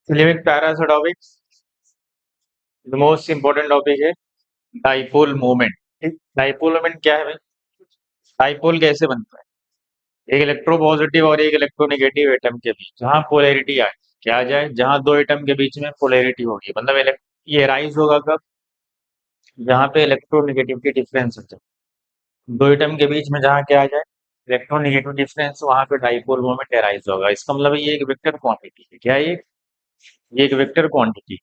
चलिए एक प्यारा सा टॉपिक, मोस्ट इम्पोर्टेंट टॉपिक है डाइपोल मोमेंट। ठीक, डाइपोल मोमेंट क्या है भाई? डाइपोल कैसे बनता है? एक इलेक्ट्रोपॉजिटिव और एक इलेक्ट्रोनेगेटिव एटम के बीच जहाँ पोलैरिटी आए, क्या आ जाए, जहाँ दो एटम के बीच में पोलैरिटी होगी, मतलब ये राइज होगा कब? जहाँ पे इलेक्ट्रोनेगेटिविटी डिफरेंस हो जाए, दो एटम के बीच में जहाँ क्या आ जाए, इलेक्ट्रोनेगेटिव डिफरेंस, वहाँ पे डाइपोल मोमेंट अराइज होगा। इसका मतलब ये एक वेक्टर क्वांटिटी है। क्या है ये एक वेक्टर क्वांटिटी।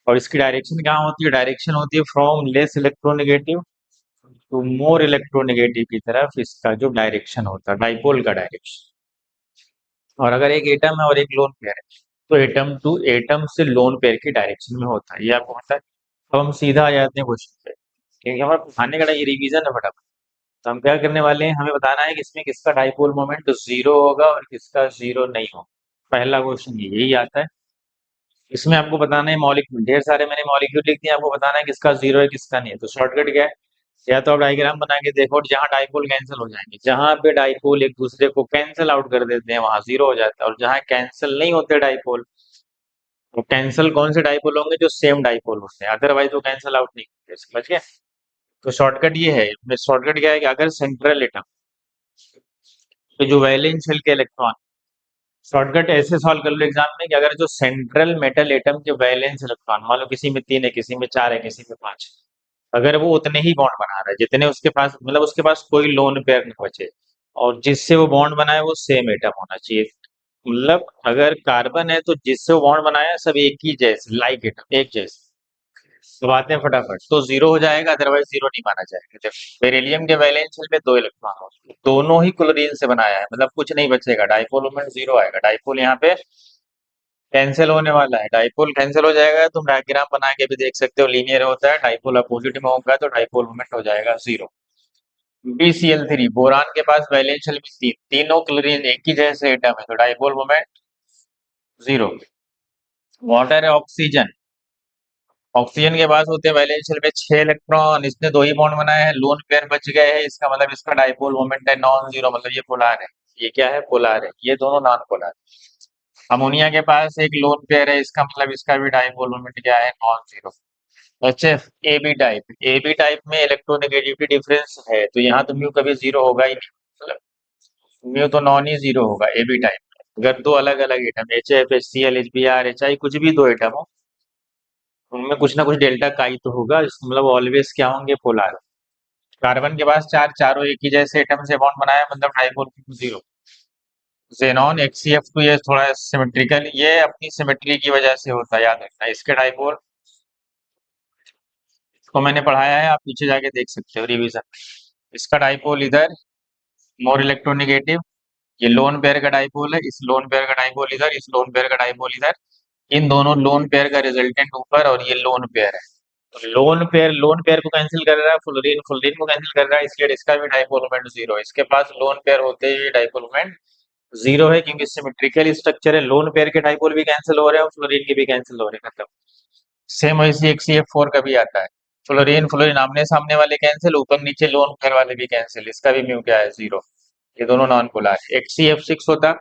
और इसकी डायरेक्शन क्या होती है? डायरेक्शन होती है from less electronegative to more electronegative की तरफ। इसका जो डायरेक्शन होता है, डाइपोल का डायरेक्शन। और अगर एक एटम है और एक लोन पेयर है, तो एटम टू एटम से लोन पेयर की डायरेक्शन में होता है। ये आपको पता है। अब हम सीधा आ जाते हैं क्वेश्चन पे, क्योंकि हमारा पढ़ाने का ये रिवीजन है फटाफट। तो हम क्या करने वाले हैं, हमें बताना है कि इसमें किसका डाइपोल मोमेंट जीरो होगा और किसका जीरो नहीं होगा। पहला क्वेश्चन यही आता है। इसमें आपको बताना है मॉलिक्यूल, ढेर सारे मैंने मॉलिक्यूल लिख दिए, आपको बताना है किसका जीरो है किसका नहीं है। तो शॉर्टकट क्या है? या तो आप डायग्राम बना के देखो, जहाँ डाइपोल कैंसिल हो जाएंगे, जहाँ पे डाइपोल एक दूसरे को कैंसिल आउट कर देते हैं वहां जीरो हो जाता है। और जहाँ कैंसिल नहीं होते डाइपोल, तो कैंसिल कौन से डाइपोल होंगे? जो सेम डाइपोल होते हैं, अदरवाइज वो कैंसिल आउट नहीं होते। समझ गए? तो शॉर्टकट ये है। शॉर्टकट क्या है कि अगर सेंट्रल एटम, तो जो वैलेंस शेल के इलेक्ट्रॉन, शॉर्टकट ऐसे सॉल्व कर लो एग्जाम में कि अगर जो सेंट्रल मेटल एटम के वैलेंस इलेक्ट्रॉन, मान लो किसी में 3 है, किसी में 4 है, किसी में 5, अगर वो उतने ही बॉन्ड बना रहा है जितने उसके पास, मतलब उसके पास कोई लोन पेयर नहीं बचे, और जिससे वो बॉन्ड बनाए वो सेम एटम होना चाहिए। मतलब अगर कार्बन है तो जिससे वो बॉन्ड बनाया सब एक ही जैसे, लाइक एटम, एक जैसे। तो बातें फटाफट, तो जीरो हो जाएगा, अदरवाइज जीरो नहीं माना जाएगा। जब बेरिलियम के वैलेंस शेल में 2 इलेक्ट्रॉन होते हैं, दोनों ही क्लोरीन से बनाया है, मतलब कुछ नहीं बचेगा, डाइपोल मोमेंट जीरो आएगा। डाइपोल यहाँ पे कैंसिल होने वाला है, डाइपोल कैंसिल हो जाएगा। तुम डायग्राम बना के भी देख सकते हो, लीनियर होता है, डाइपोल अपोजिट में होगा तो डाइपोल मोमेंट हो जाएगा जीरो। BCl3, बोरान के पास वैलेंस शेल में तीनों क्लोरीन एक ही जैसे एटम है, तो डाइपोल मोमेंट जीरो। वाटर है ऑक्सीजन, ऑक्सीजन के पास होते हैं वैलेंस शेल में 6 इलेक्ट्रॉन, इसने 2 ही बॉन्ड बनाए हैं, लोन पेयर बच गए हैं, इसका मतलब इसका डाइपोल मोमेंट है नॉन जीरो, मतलब ये पोलर है। ये क्या है? पोलर है। ये दोनों नॉन पोलर। अमोनिया के पास एक लोन पेयर है, इसका मतलब इसका भी डाइपोल मोमेंट क्या है? Non zero. HF AB type में इलेक्ट्रोनेगेटिविटी डिफरेंस है, तो यहाँ तो म्यू कभी जीरो होगा ही नहीं, मतलब म्यू तो नॉन ही जीरो होगा AB टाइप। अगर दो अलग अलग atom, HF, HCl, HBr, HI, कुछ भी दो एटम हो, उनमें कुछ ना कुछ डेल्टा काई तो होगा, इसका मतलब ऑलवेज क्या होंगे? पोलर। कार्बन के पास चारों एक ही जैसे एटम से बॉन्ड बनाया, मतलब डाइपोल जीरो। जेनॉन HCF2, ये थोड़ा सिमेट्रिकल, ये अपनी सिमेट्री की वजह से होता है, याद रखना। इसके डाइपोल को मैंने पढ़ाया है, आप पीछे जाके देख सकते हो रिवीजन। इसका डाइपोल इधर मोर इलेक्ट्रोनेगेटिव, ये लोन पेयर का डाइपोल है, इस लोन पेयर का डाइपोल इधर, इस लोन पेयर का डाइपोल इधर। इन दोनों लोन पेयर का रिजल्टेंट ऊपर, और ये लोन पेयर है। तो लोन पेयर को कैंसिल कर रहा है, फ्लोरीन फ्लोरीन को कैंसिल कर रहा है, इसलिए इसका भी डाइपोल मोमेंट जीरो है। इसके पास लोन पेयर होते हुए डाइपोल मोमेंट जीरो है, क्योंकि सिमेट्रिकल स्ट्रक्चर है। लोन पेयर के डाइपोल भी कैंसिल हो रहे हैं और फ्लोरीन के भी कैंसिल हो रहे हैं, मतलब सेम वैसे एक CF4 का भी आता है। फ्लोरीन फ्लोरीन आमने सामने वाले कैंसिल, ऊपर नीचे लोन पेयर वाले भी कैंसिल, इसका भी म्यू क्या है? जीरो। ये दोनों नॉन पोलर है। HCF6 होता,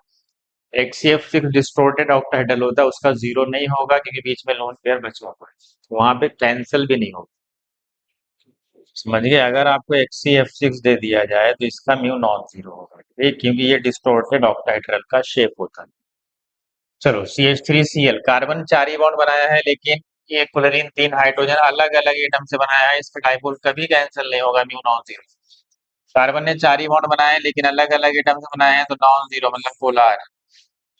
HCF6 डिस्टोर्टेड ऑक्टाहेड्रल होता, उसका जीरो नहीं होगा क्योंकि बीच में लोन पेयर बचा हुआ है, वहां पे कैंसिल भी नहीं होगा। समझ गए? अगर आपको HCF6 दे दिया जाए तो इसका म्यू नॉन जीरो होगा, ठीक, क्योंकि ये डिस्टोर्टेड ऑक्टाहेड्रल का शेप होता है। चलो CH3Cl, कार्बन 4 ही बॉन्ड बनाया है, लेकिन ये क्लोरीन 3 हाइड्रोजन अलग अलग एटम से बनाया है, इसका डाइपोल कभी कैंसिल नहीं होगा, म्यू नॉन जीरो। कार्बन ने 4 ही बॉन्ड बनाए हैं, लेकिन अलग अलग एटम से बनाए हैं, तो नॉन जीरो, मतलब पोलर।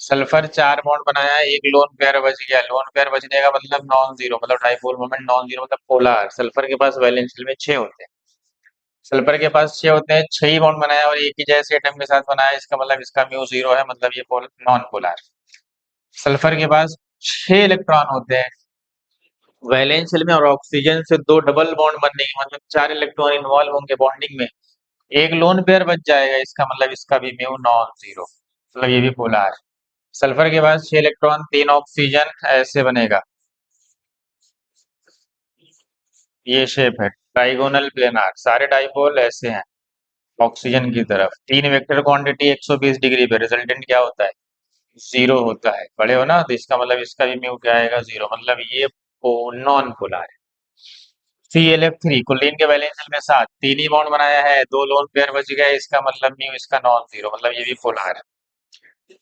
सल्फर 4 बॉन्ड बनाया है, एक लोन पेयर बच गया, लोन पेयर बचने का मतलब नॉन जीरो, मतलब डाइपोल मोमेंट नॉन जीरो, मतलब पोलर। सल्फर के पास वैलेंस शेल में 6 होते हैं, सल्फर के पास 6 होते हैं, 6 ही बॉन्ड बनाया और एक ही जैसे एटम के साथ बनाया, इसका मतलब इसका म्यू जीरो है, मतलब ये नॉन पोलर। सल्फर के पास 6 इलेक्ट्रॉन होते हैं वैलेंस शेल में, और ऑक्सीजन से 2 डबल बॉन्ड बनने के मतलब 4 इलेक्ट्रॉन इन्वॉल्व होंगे बॉन्डिंग में, एक लोन पेयर बच जाएगा, इसका मतलब इसका भी म्यू नॉन जीरो, मतलब ये भी पोलर। सल्फर के पास 6 इलेक्ट्रॉन, 3 ऑक्सीजन, ऐसे बनेगा, ये शेप है ट्राइगोनल प्लेनार, सारे डाइपोल ऐसे हैं ऑक्सीजन की तरफ। 3 वेक्टर क्वांटिटी 120 डिग्री पे, रिजल्टेंट क्या होता है? जीरो होता है, पढ़े हो ना, तो इसका मतलब इसका भी म्यू क्या आएगा, जीरो, मतलब ये नॉन पोलर है। ClF3 कुलीन के वैलेंस में 7, तीन ही बॉन्ड बनाया है, दो लोन पेयर बच गए, इसका मतलब म्यू इसका नॉन जीरो, मतलब ये भी पोलर है।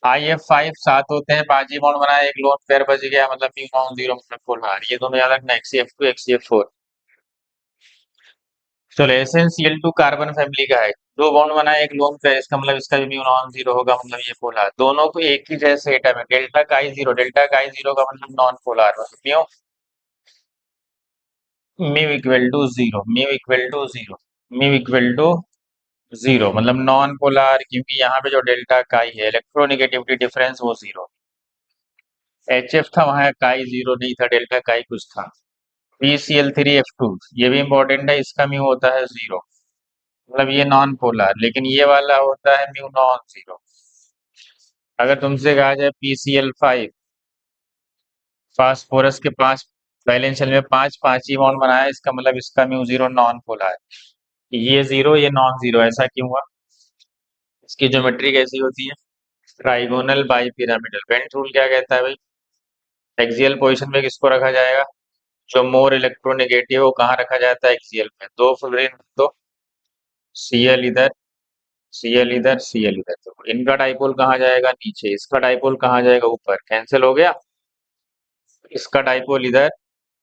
IF5 7 होते हैं, पांच ही बॉन्ड बनाया, एक लोन पेयर बच गया, मतलब म्यू नॉन जीरो, मतलब पोलर। ये दोनों याद रखना, XCF2 XCF4। चलो SnCl2 कार्बन फैमिली का है, दो बॉन्ड बनाए, एक लोन पेयर, इसका मतलब इसका भी म्यू नॉन जीरो होगा, मतलब ये पोलर। दोनों को एक ही जैसे एटम है, डेल्टा का आई जीरो, डेल्टा का आई जीरो का मतलब non polar. Mu mu equal to zero, mu equal to zero, mu equal to zero, मतलब नॉन पोलर, क्योंकि यहाँ पे जो डेल्टा काई है, इलेक्ट्रोनेगेटिविटी डिफरेंस, वो जीरो। HF था, वहां काई जीरो नहीं था, डेल्टा काई कुछ था। PCl3F2, ये भी इंपॉर्टेंट है, इसका म्यू होता है जीरो, मतलब ये नॉन पोलर, लेकिन ये वाला होता है म्यू नॉन जीरो। अगर तुमसे कहा जाए PCl5, फास्फोरस के पांच वैलेंस शेल में पांच पांच ही बॉन्ड बनाया है, इसका मतलब इसका म्यू जीरो, नॉन पोलर है। ये जीरो, ये नॉन जीरो, ऐसा क्यों हुआ? इसकी ज्योमेट्री कैसी होती है? Trigonal bi pyramidal. Bent rule क्या कहता है भाई? एक्सियल पोजीशन में किसको रखा जाएगा? जो मोर इलेक्ट्रोनेगेटिव, वो कहाँ रखा जाता है? एक्सियल में। दो फ्लोरीन तो Cl इधर, Cl इधर, Cl इधर, तो इनका डाइपोल कहाँ जाएगा? नीचे। इसका डाइपोल कहाँ जाएगा? ऊपर। कैंसिल हो गया। इसका डाइपोल इधर,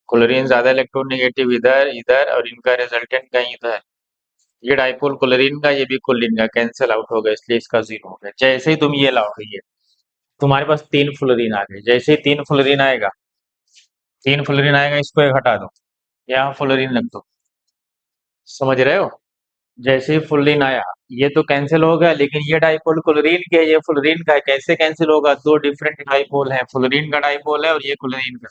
क्लोरीन ज्यादा इलेक्ट्रोनेगेटिव इधर इधर, और इनका रिजल्टेंट कहीं इधर। ये डाइपोल क्लोरीन का, ये भी क्लोरीन का, कैंसिल आउट हो गया, इसलिए इसका जीरो हो गया। जैसे ही तुम ये लाओगे, ये तुम्हारे पास तीन फ्लोरीन आ गए, जैसे ही तीन फ्लोरीन आएगा, तीन फ्लोरीन आएगा, इसको एक हटा दो, यहाँ फ्लोरीन रख दो। समझ रहे हो? जैसे ही फ्लोरीन आया, ये तो कैंसिल हो गया, लेकिन ये डाइपोल क्लोरीन के है, ये फ्लोरीन का है, कैसे कैंसिल होगा? दो डिफरेंट डाइपोल है, फ्लोरीन का डाइपोल है और ये क्लोरीन का।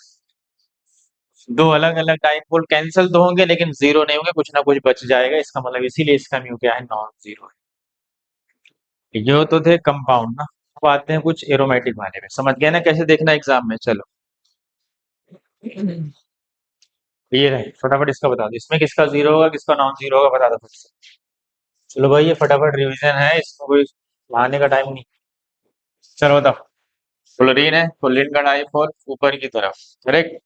दो अलग अलग डाइपोल कैंसिल तो होंगे, लेकिन जीरो नहीं होंगे, कुछ ना कुछ बच जाएगा, इसका मतलब इसीलिए इसका म्यू क्या है? नॉन जीरो है। ये तो थे कंपाउंड ना। अब आते हैं कुछ एरोमेटिक वाले में, समझ गए ना कैसे देखना एग्जाम में? चलो, ये रहे, फटाफट इसका बता दो, इसमें किसका जीरो होगा, किसका नॉन जीरो होगा, बता दो फट से। चलो भाई, ये फटाफट रिवीजन है, इसमें कोई बहाने का टाइम नहीं। चलो बताओ। क्लोरीन है, क्लोरीन का डाइपोल ऊपर की तरफ, करेक्ट?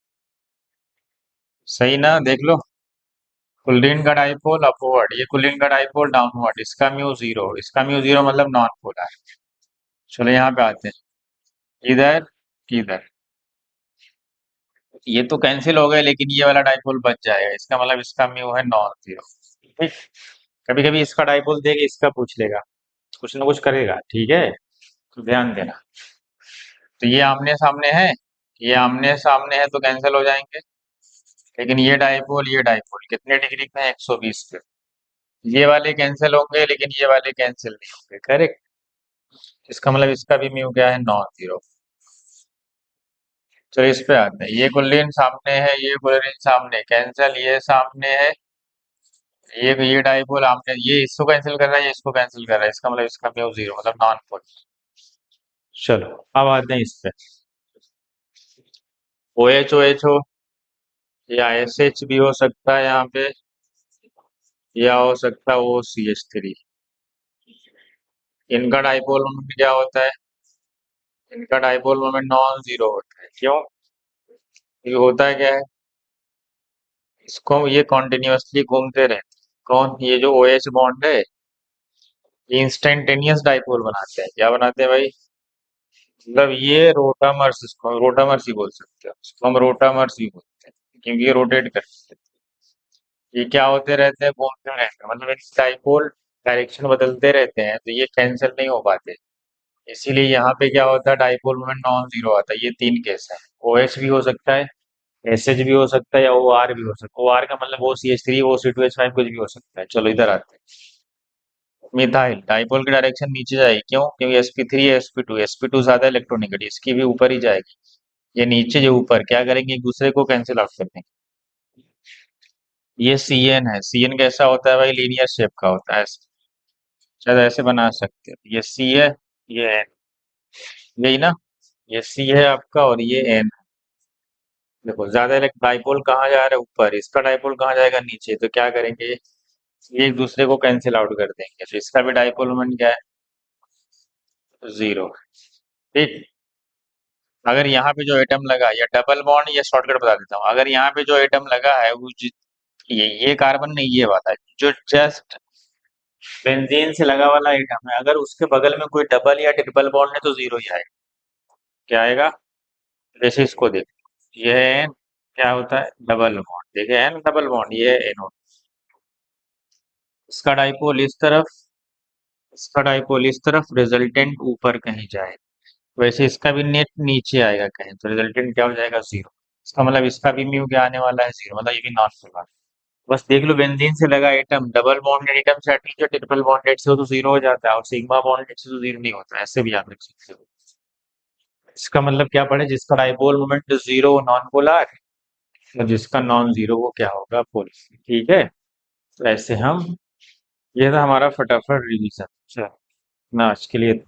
सही ना, देख लो। क्लोरीन का डाइपोल अपवर्ड, ये क्लोरीन का डाइपोल डाउनवर्ड, इसका म्यू जीरो, इसका म्यू जीरो, मतलब नॉन पोलर। चलो यहाँ पे आते हैं, इधर इधर, ये तो कैंसिल हो गए, लेकिन ये वाला डाइपोल बच जाएगा, इसका मतलब इसका म्यू है नॉन जीरो। ठीक। कभी कभी इसका डाइपोल देके इसका पूछ लेगा, कुछ ना कुछ करेगा, ठीक है, तो ध्यान देना। तो ये आमने सामने है, तो कैंसिल हो जाएंगे, लेकिन ये डाइपोल कितने डिग्री पे है? 120 पे। ये वाले कैंसिल होंगे, लेकिन ये वाले कैंसिल नहीं होंगे, करेक्ट? इसका मतलब इसका भी म्यू क्या है? Non zero. चलो इस पे आते हैं, ये कुलीन सामने है, ये कुलीन सामने, कैंसिल, ये सामने है, ये डाइपोल आमने, ये इसको कैंसिल कर रहा है, ये इसको कैंसिल कर रहा है, इसका मतलब इसका म्यू जीरो, मतलब नॉन पोल। चलो अब आते हैं इस पे, OH हो, या SH भी हो सकता है यहाँ पे, या हो सकता है OCH3। इनका डाइपोल मोमेंट क्या होता है? इनका डाइपोल मोमेंट नॉन जीरो होता है, क्यों? ये होता है क्या है? इसको ये कॉन्टिन्यूअसली घूमते रहते हैं। कौन? ये जो OH बॉन्ड है, ये इंस्टेंटेनियस डाइपोल बनाते हैं। क्या बनाते हैं भाई? मतलब ये रोटामर्स, इसको रोटामर्स ही बोल सकते हैं, इसको हम रोटामर्स ही बोलते हैं, क्योंकि ये रोटेट करते हैं। ये क्या होते रहते हैं? घूमते रहते हैं, मतलब इस डाइपोल डायरेक्शन बदलते रहते हैं, तो ये कैंसिल नहीं हो पाते। इसीलिए यहाँ पे क्या होता है? डाइपोल मोमेंट नॉन जीरो आता है। ये तीन केस है, OH भी हो सकता है, SH भी हो सकता है, या OR भी हो सकता है। OR का मतलब OCH3, OC2H5 कुछ भी हो सकता है। चलो इधर आते हैं, मिथाइल डाइपोल की डायरेक्शन नीचे जाएगी, क्यों? क्योंकि sp3 है, sp2 ज्यादा इलेक्ट्रोनेगेटिव, इसकी भी ऊपर ही जाएगी। ये नीचे जो ऊपर क्या करेंगे? एक दूसरे को कैंसिल आउट कर देंगे। ये CN है, CN कैसा होता है भाई? लीनियर शेप का होता है, शायद ऐसे बना सकते हो, ये C है, ये N, यही ना? ये C है आपका, और ये N। देखो, ज्यादा इलेक्ट डाइपोल कहाँ जा रहा है? ऊपर। इसका डाइपोल कहाँ जाएगा? नीचे। तो क्या करेंगे? ये एक दूसरे को कैंसिल आउट कर देंगे, तो इसका भी डाइपोल मोमेंट क्या है? जीरो। ठीक। अगर यहाँ पे जो एटम लगा या डबल बॉन्ड या शॉर्टकट बता देता हूँ, अगर यहाँ पे जो एटम लगा है वो ये कार्बन नहीं, ये वाला जो जस्ट बेंजीन से लगा वाला एटम है, अगर उसके बगल में कोई डबल या ट्रिपल बॉन्ड है तो जीरो ही आएगा। क्या आएगा? जैसे इसको देख, ये है क्या होता है, डबल बॉन्ड, देखे है ना डबल बॉन्ड, ये है एनोड। इसका डाइपोल इस तरफ, इसका डाइपोल इस तरफ, रिजल्टेंट ऊपर कहीं जाए, वैसे इसका भी नेट नीचे आएगा कहीं, तो रिजल्टेंट क्या हो जाएगा, जीरो। इसका मतलब इसका भी म्यू क्या आने वाला है, जीरो, मतलब ये भी नॉन पोलर। बस देख लो, बेंजीन से लगा एटम डबल बॉन्डेड एटम से हटी जो ट्रिपल बॉन्डेड से हो तो जीरो हो जाता है, और सिग्मा बॉन्डेड से तो जीरो नहीं होता, ऐसे भी याद रख सकते हो। इसका मतलब क्या पड़े, जिसका डाइपोल मोमेंट जीरो वो नॉन पोलर, और जिसका नॉन जीरो वो क्या होगा, पोलर। ठीक है, तो ऐसे हम, ये था हमारा फटाफट रिवीजन। चलो, ना आज के लिए इतना।